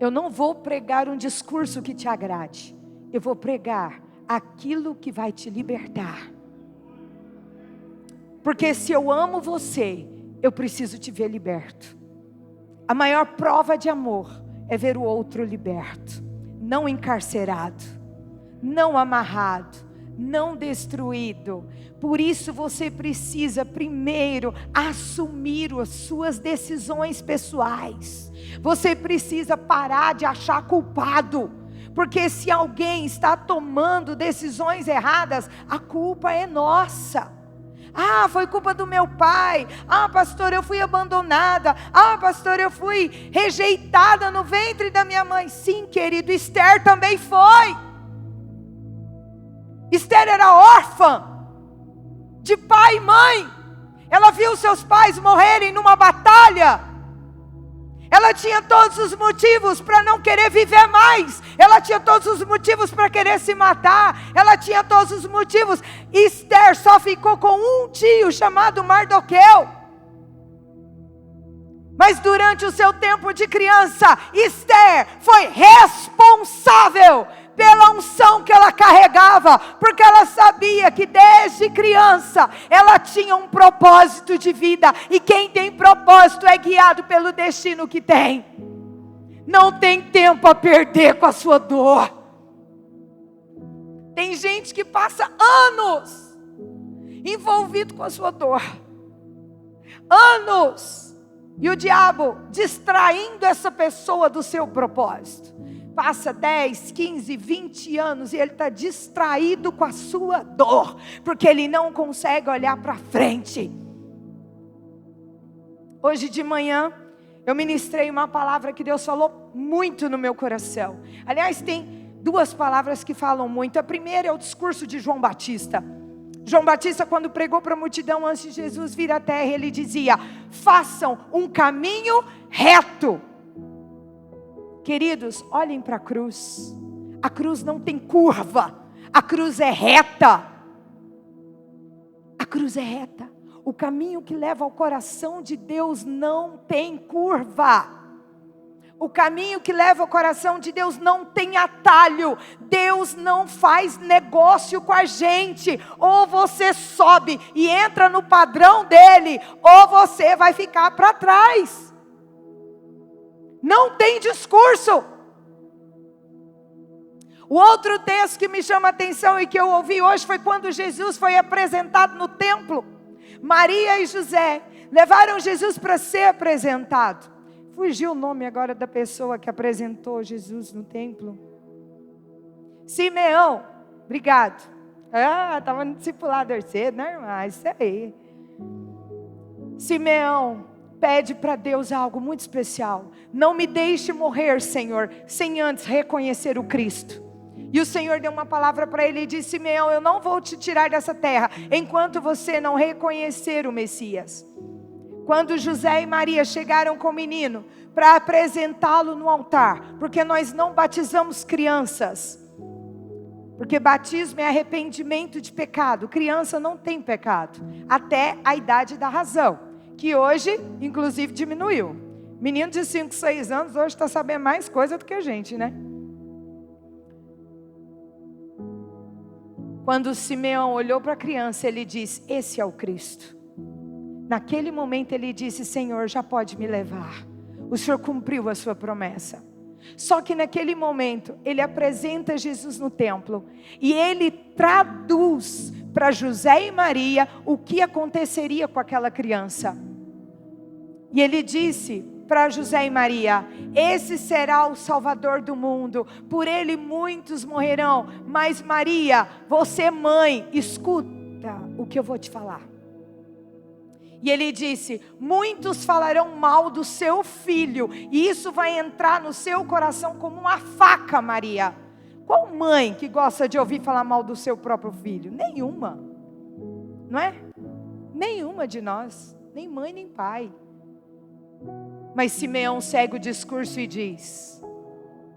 Eu não vou pregar um discurso que te agrade. Eu vou pregar aquilo que vai te libertar. Porque se eu amo você, eu preciso te ver liberto. A maior prova de amor é ver o outro liberto, não encarcerado, não amarrado, não destruído. Por isso você precisa primeiro assumir as suas decisões pessoais. Você precisa parar de achar culpado, porque se alguém está tomando decisões erradas, a culpa é nossa. Ah, foi culpa do meu pai. Ah, pastor, eu fui abandonada. Ah, pastor, eu fui rejeitada no ventre da minha mãe. Sim, querido, Esther também foi. Esther era órfã de pai e mãe. Ela viu seus pais morrerem numa batalha. Ela tinha todos os motivos para não querer viver mais. Ela tinha todos os motivos para querer se matar. Ela tinha todos os motivos. Esther só ficou com um tio chamado Mardoqueu. Mas durante o seu tempo de criança, Esther foi responsável pela unção que ela carregava, porque ela sabia que desde criança ela tinha um propósito de vida, e quem tem propósito é guiado pelo destino que tem. Não tem tempo a perder com a sua dor. Tem gente que passa anos envolvido com a sua dor, anos, e o diabo distraindo essa pessoa do seu propósito. Passa 10, 15, 20 anos e ele está distraído com a sua dor, porque ele não consegue olhar para frente. Hoje de manhã, eu ministrei uma palavra que Deus falou muito no meu coração. Aliás, tem duas palavras que falam muito. A primeira é o discurso de João Batista. João Batista, quando pregou para a multidão antes de Jesus vir à terra, ele dizia: façam um caminho reto. Queridos, olhem para a cruz. A cruz não tem curva. A cruz é reta. A cruz é reta. O caminho que leva ao coração de Deus não tem curva. O caminho que leva ao coração de Deus não tem atalho. Deus não faz negócio com a gente. Ou você sobe e entra no padrão dele, ou você vai ficar para trás. Não tem discurso. O outro texto que me chama a atenção e que eu ouvi hoje foi quando Jesus foi apresentado no templo. Maria e José levaram Jesus para ser apresentado. Fugiu o nome agora da pessoa que apresentou Jesus no templo. Simeão, obrigado. Estava no discipulado cedo, né, irmã? Isso aí. Simeão pede para Deus algo muito especial. Não me deixe morrer, Senhor, sem antes reconhecer o Cristo. E o Senhor deu uma palavra para ele e disse: Simeão, eu não vou te tirar dessa terra enquanto você não reconhecer o Messias. Quando José e Maria chegaram com o menino para apresentá-lo no altar, porque nós não batizamos crianças, porque batismo é arrependimento de pecado. Criança não tem pecado até a idade da razão, que hoje inclusive diminuiu. Menino de 5, 6 anos hoje está sabendo mais coisa do que a gente, né? Quando Simeão olhou para a criança, ele disse: esse é o Cristo. Naquele momento ele disse: Senhor, já pode me levar. O Senhor cumpriu a sua promessa. Só que naquele momento, ele apresenta Jesus no templo. E ele traduz para José e Maria o que aconteceria com aquela criança. E ele disse para José e Maria: esse será o Salvador do mundo, por ele muitos morrerão, mas Maria, você mãe, escuta o que eu vou te falar. E ele disse: muitos falarão mal do seu filho, e isso vai entrar no seu coração como uma faca, Maria. Qual mãe que gosta de ouvir falar mal do seu próprio filho? Nenhuma, não é? Nenhuma de nós, nem mãe nem pai. Mas Simeão segue o discurso e diz: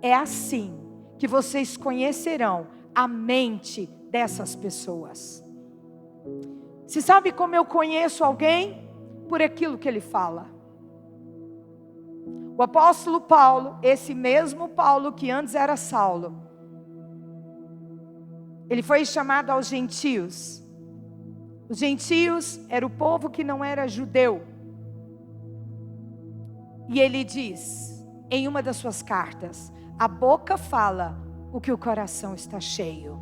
é assim que vocês conhecerão a mente dessas pessoas. Você sabe como eu conheço alguém? Por aquilo que ele fala. O apóstolo Paulo, esse mesmo Paulo que antes era Saulo, ele foi chamado aos gentios. Os gentios era o povo que não era judeu. E ele diz, em uma das suas cartas, a boca fala o que o coração está cheio.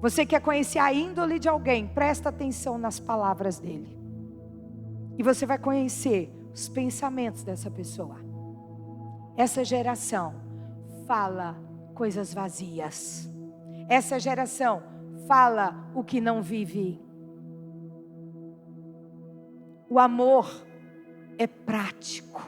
Você quer conhecer a índole de alguém, presta atenção nas palavras dele. E você vai conhecer os pensamentos dessa pessoa. Essa geração fala coisas vazias. Essa geração fala o que não vive. O amor é prático.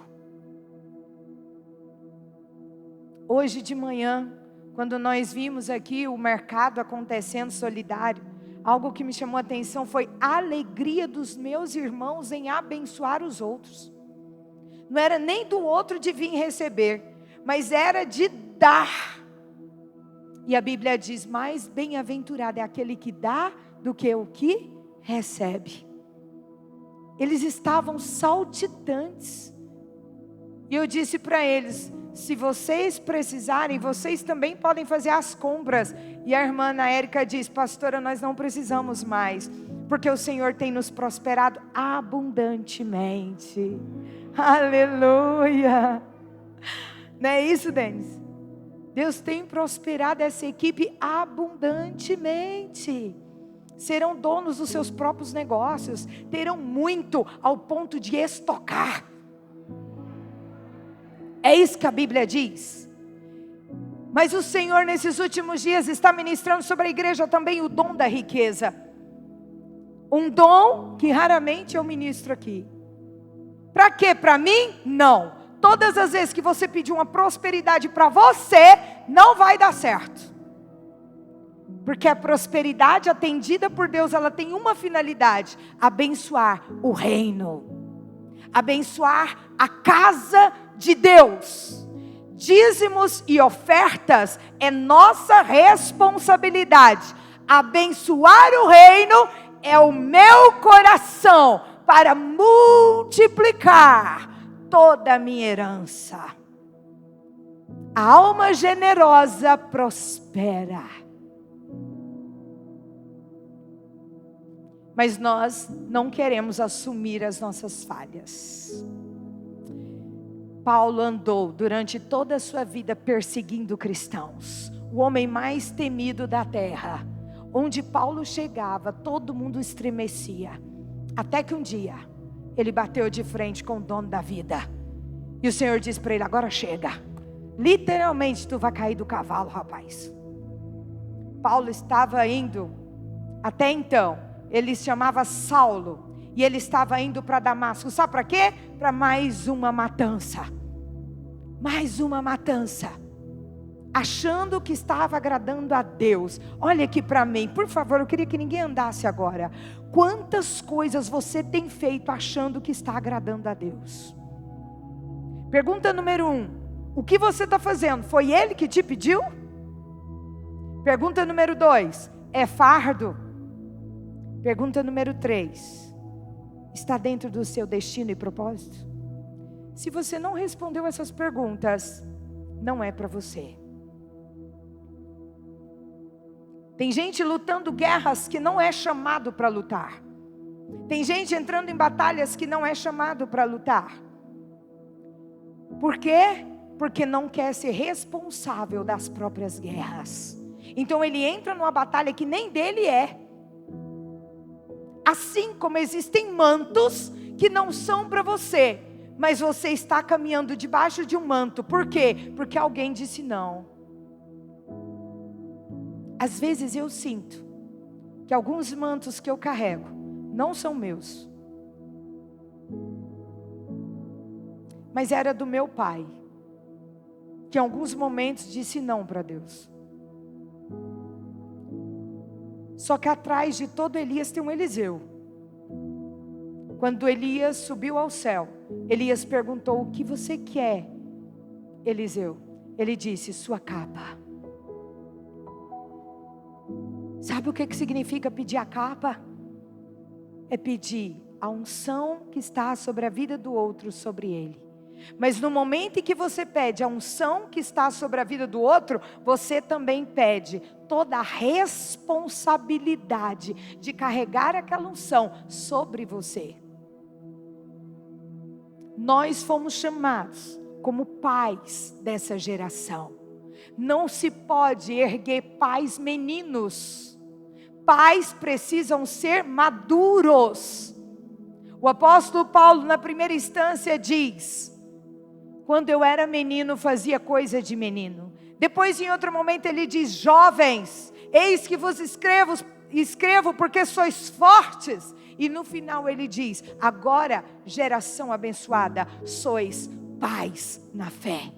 Hoje de manhã, quando nós vimos aqui o mercado acontecendo solidário, algo que me chamou a atenção foi a alegria dos meus irmãos em abençoar os outros. Não era nem do outro de vir receber, mas era de dar. E a Bíblia diz, mais bem-aventurado é aquele que dá do que o que recebe. Eles estavam saltitantes. E eu disse para eles, se vocês precisarem, vocês também podem fazer as compras. E a irmã Ana Érica diz, pastora, nós não precisamos mais, porque o Senhor tem nos prosperado abundantemente. Aleluia. Não é isso, Denis? Deus tem prosperado essa equipe abundantemente. Serão donos dos seus próprios negócios, terão muito ao ponto de estocar. É isso que a Bíblia diz. Mas o Senhor nesses últimos dias está ministrando sobre a igreja também o dom da riqueza. Um dom que raramente eu ministro aqui. Para quê? Para mim? Não. Todas as vezes que você pedir uma prosperidade para você, não vai dar certo. Porque a prosperidade atendida por Deus, ela tem uma finalidade: abençoar o reino, abençoar a casa de Deus. Dízimos e ofertas é nossa responsabilidade. Abençoar o reino é o meu coração para multiplicar toda a minha herança. A alma generosa prospera. Mas nós não queremos assumir as nossas falhas. Paulo andou durante toda a sua vida perseguindo cristãos. O homem mais temido da terra. Onde Paulo chegava, todo mundo estremecia. Até que um dia, ele bateu de frente com o dono da vida. E o Senhor disse para ele, agora chega. Literalmente, tu vai cair do cavalo, rapaz. Paulo estava indo, até então, ele se chamava Saulo. E ele estava indo para Damasco. Sabe para quê? Para mais uma matança. Mais uma matança. Achando que estava agradando a Deus. Olha aqui para mim, por favor, eu queria que ninguém andasse agora. Quantas coisas você tem feito achando que está agradando a Deus? Pergunta número 1. O que você está fazendo? Foi Ele que te pediu? Pergunta número 2. É fardo? Pergunta número 3. Está dentro do seu destino e propósito? Se você não respondeu essas perguntas, não é para você. Tem gente lutando guerras que não é chamado para lutar. Tem gente entrando em batalhas que não é chamado para lutar. Por quê? Porque não quer ser responsável das próprias guerras. Então ele entra numa batalha que nem dele é. Assim como existem mantos que não são para você, mas você está caminhando debaixo de um manto. Por quê? Porque alguém disse não. Às vezes eu sinto que alguns mantos que eu carrego não são meus, mas era do meu pai, que em alguns momentos disse não para Deus. Só que atrás de todo Elias tem um Eliseu. Quando Elias subiu ao céu, Elias perguntou, o que você quer, Eliseu? Ele disse, sua capa. Sabe o que significa pedir a capa? É pedir a unção que está sobre a vida do outro, sobre ele. Mas no momento em que você pede a unção que está sobre a vida do outro, você também pede toda a responsabilidade de carregar aquela unção sobre você. Nós fomos chamados como pais dessa geração. Não se pode erguer pais meninos. Pais precisam ser maduros. O apóstolo Paulo, na primeira instância, diz: quando eu era menino, fazia coisa de menino. Depois, em outro momento, ele diz: jovens, eis que vos escrevo porque sois fortes. E no final ele diz: agora, geração abençoada, sois pais na fé.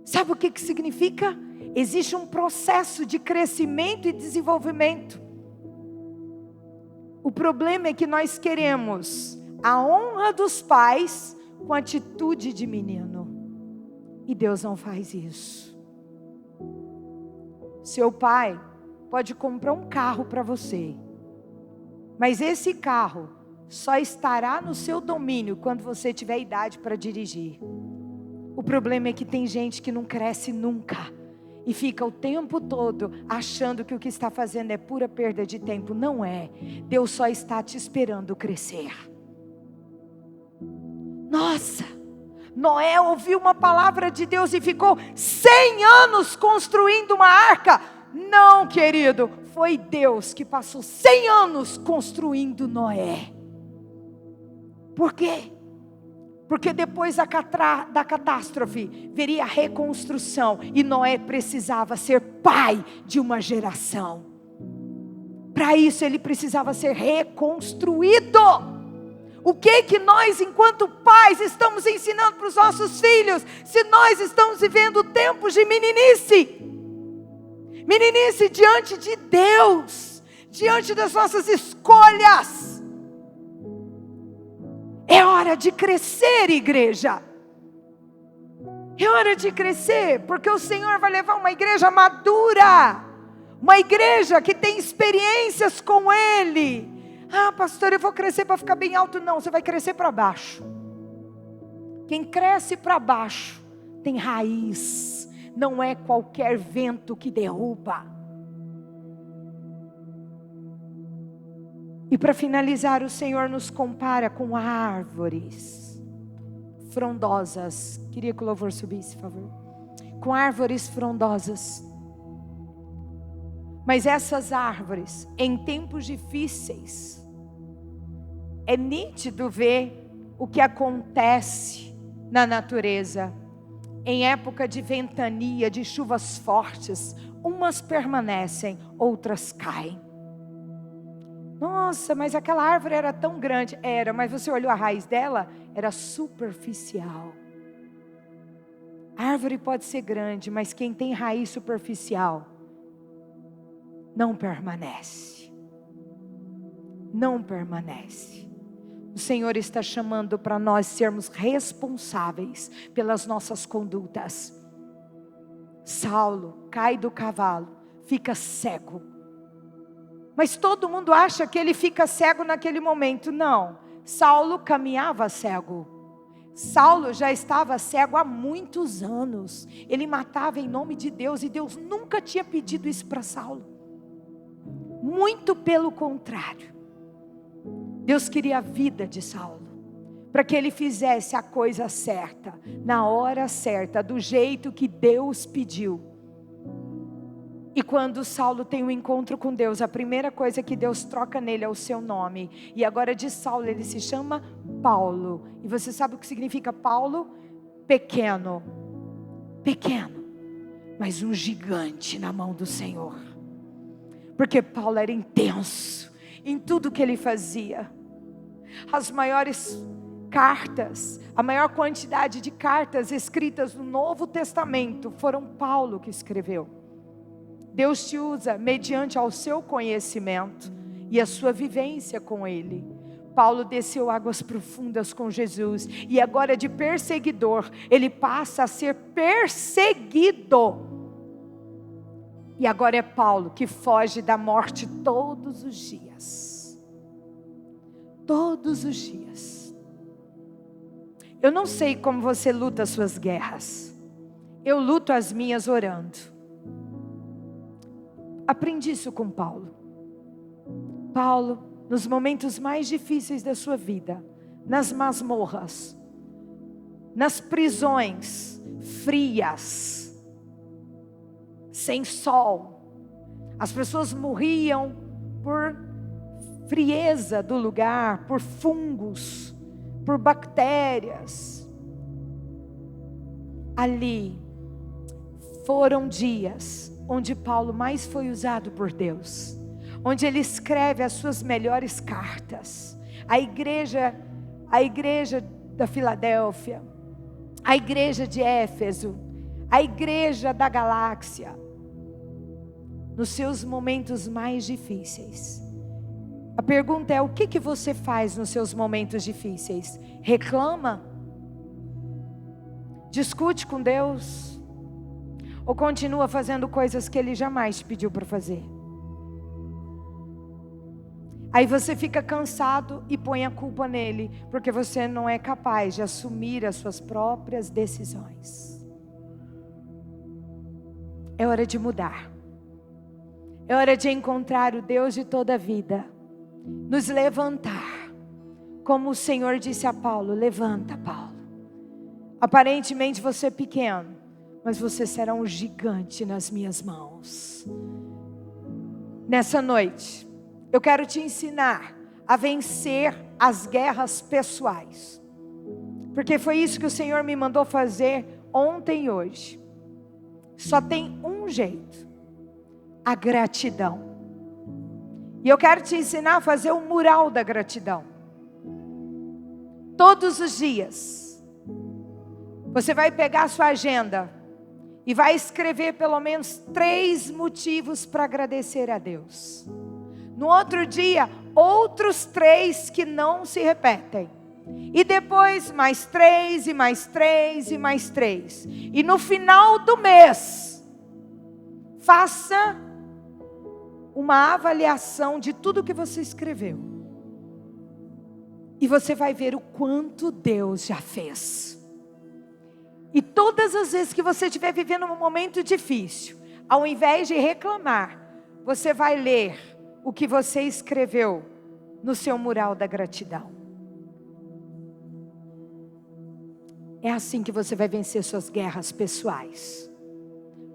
Sabe o que significa? Existe um processo de crescimento e desenvolvimento. O problema é que nós queremos a honra dos pais com atitude de menino. E Deus não faz isso. Seu pai pode comprar um carro para você, mas esse carro só estará no seu domínio quando você tiver idade para dirigir. O problema é que tem gente que não cresce nunca e fica o tempo todo achando que o que está fazendo é pura perda de tempo. Não é. Deus só está te esperando crescer. Nossa, Noé ouviu uma palavra de Deus e ficou 100 anos construindo uma arca. Não, querido, foi Deus que passou 100 anos construindo Noé. Por quê? Porque depois da catástrofe, viria a reconstrução. E Noé precisava ser pai de uma geração. Para isso ele precisava ser reconstruído. O que nós, enquanto pais, estamos ensinando para os nossos filhos? Se nós estamos vivendo tempos de meninice. Meninice diante de Deus. Diante das nossas escolhas. É hora de crescer, igreja. É hora de crescer, porque o Senhor vai levar uma igreja madura. Uma igreja que tem experiências com Ele. Ah, pastor, eu vou crescer para ficar bem alto. Não, você vai crescer para baixo. Quem cresce para baixo tem raiz. Não é qualquer vento que derruba. E para finalizar, o Senhor nos compara com árvores frondosas. Queria que o louvor subisse, por favor. Com árvores frondosas. Mas essas árvores, em tempos difíceis, é nítido ver o que acontece na natureza. Em época de ventania, de chuvas fortes, umas permanecem, outras caem. Nossa, mas aquela árvore era tão grande. Era, mas você olhou a raiz dela? Era superficial. A árvore pode ser grande, mas quem tem raiz superficial não permanece. Não permanece. O Senhor está chamando para nós sermos responsáveis pelas nossas condutas. Saulo cai do cavalo, fica cego. Mas todo mundo acha que ele fica cego naquele momento. Não, Saulo caminhava cego. Saulo já estava cego há muitos anos. Ele matava em nome de Deus e Deus nunca tinha pedido isso para Saulo. Muito pelo contrário. Deus queria a vida de Saulo, para que ele fizesse a coisa certa, na hora certa, do jeito que Deus pediu. E quando Saulo tem um encontro com Deus, a primeira coisa que Deus troca nele é o seu nome. E agora de Saulo ele se chama Paulo. E você sabe o que significa Paulo? Pequeno. Pequeno, mas um gigante na mão do Senhor. Porque Paulo era intenso em tudo que ele fazia. As maiores cartas, a maior quantidade de cartas escritas no Novo Testamento foram Paulo que escreveu. Deus te usa mediante ao seu conhecimento e a sua vivência com Ele. Paulo desceu águas profundas com Jesus e agora de perseguidor, ele passa a ser perseguido. E agora é Paulo que foge da morte todos os dias. Todos os dias. Eu não sei como você luta as suas guerras. Eu luto as minhas orando. Aprendi isso com Paulo. Paulo, nos momentos mais difíceis da sua vida, nas masmorras, nas prisões frias, sem sol, as pessoas morriam por frieza do lugar, por fungos, por bactérias. Ali foram dias onde Paulo mais foi usado por Deus, onde ele escreve as suas melhores cartas. A igreja da Filadélfia, a igreja de Éfeso, a igreja da Galáxia, nos seus momentos mais difíceis. A pergunta é: o que você faz nos seus momentos difíceis? Reclama? Discute com Deus? Ou continua fazendo coisas que Ele jamais te pediu para fazer? Aí você fica cansado e põe a culpa nele, porque você não é capaz de assumir as suas próprias decisões. É hora de mudar. É hora de encontrar o Deus de toda a vida. Nos levantar. Como o Senhor disse a Paulo: levanta, Paulo. Aparentemente você é pequeno, mas você será um gigante nas minhas mãos. Nessa noite, eu quero te ensinar a vencer as guerras pessoais. Porque foi isso que o Senhor me mandou fazer ontem e hoje. Só tem um jeito: a gratidão. E eu quero te ensinar a fazer o mural da gratidão. Todos os dias, você vai pegar a sua agenda e vai escrever pelo menos 3 motivos para agradecer a Deus. No outro dia, outros 3 que não se repetem. E depois mais 3, e mais 3, e mais 3. E no final do mês, faça uma avaliação de tudo que você escreveu. E você vai ver o quanto Deus já fez. E todas as vezes que você estiver vivendo um momento difícil, ao invés de reclamar, você vai ler o que você escreveu no seu mural da gratidão. É assim que você vai vencer suas guerras pessoais.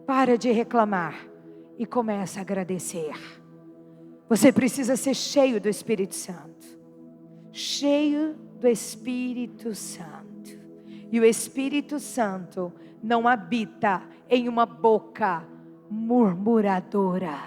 Para de reclamar e começa a agradecer. Você precisa ser cheio do Espírito Santo. Cheio do Espírito Santo. E o Espírito Santo não habita em uma boca murmuradora.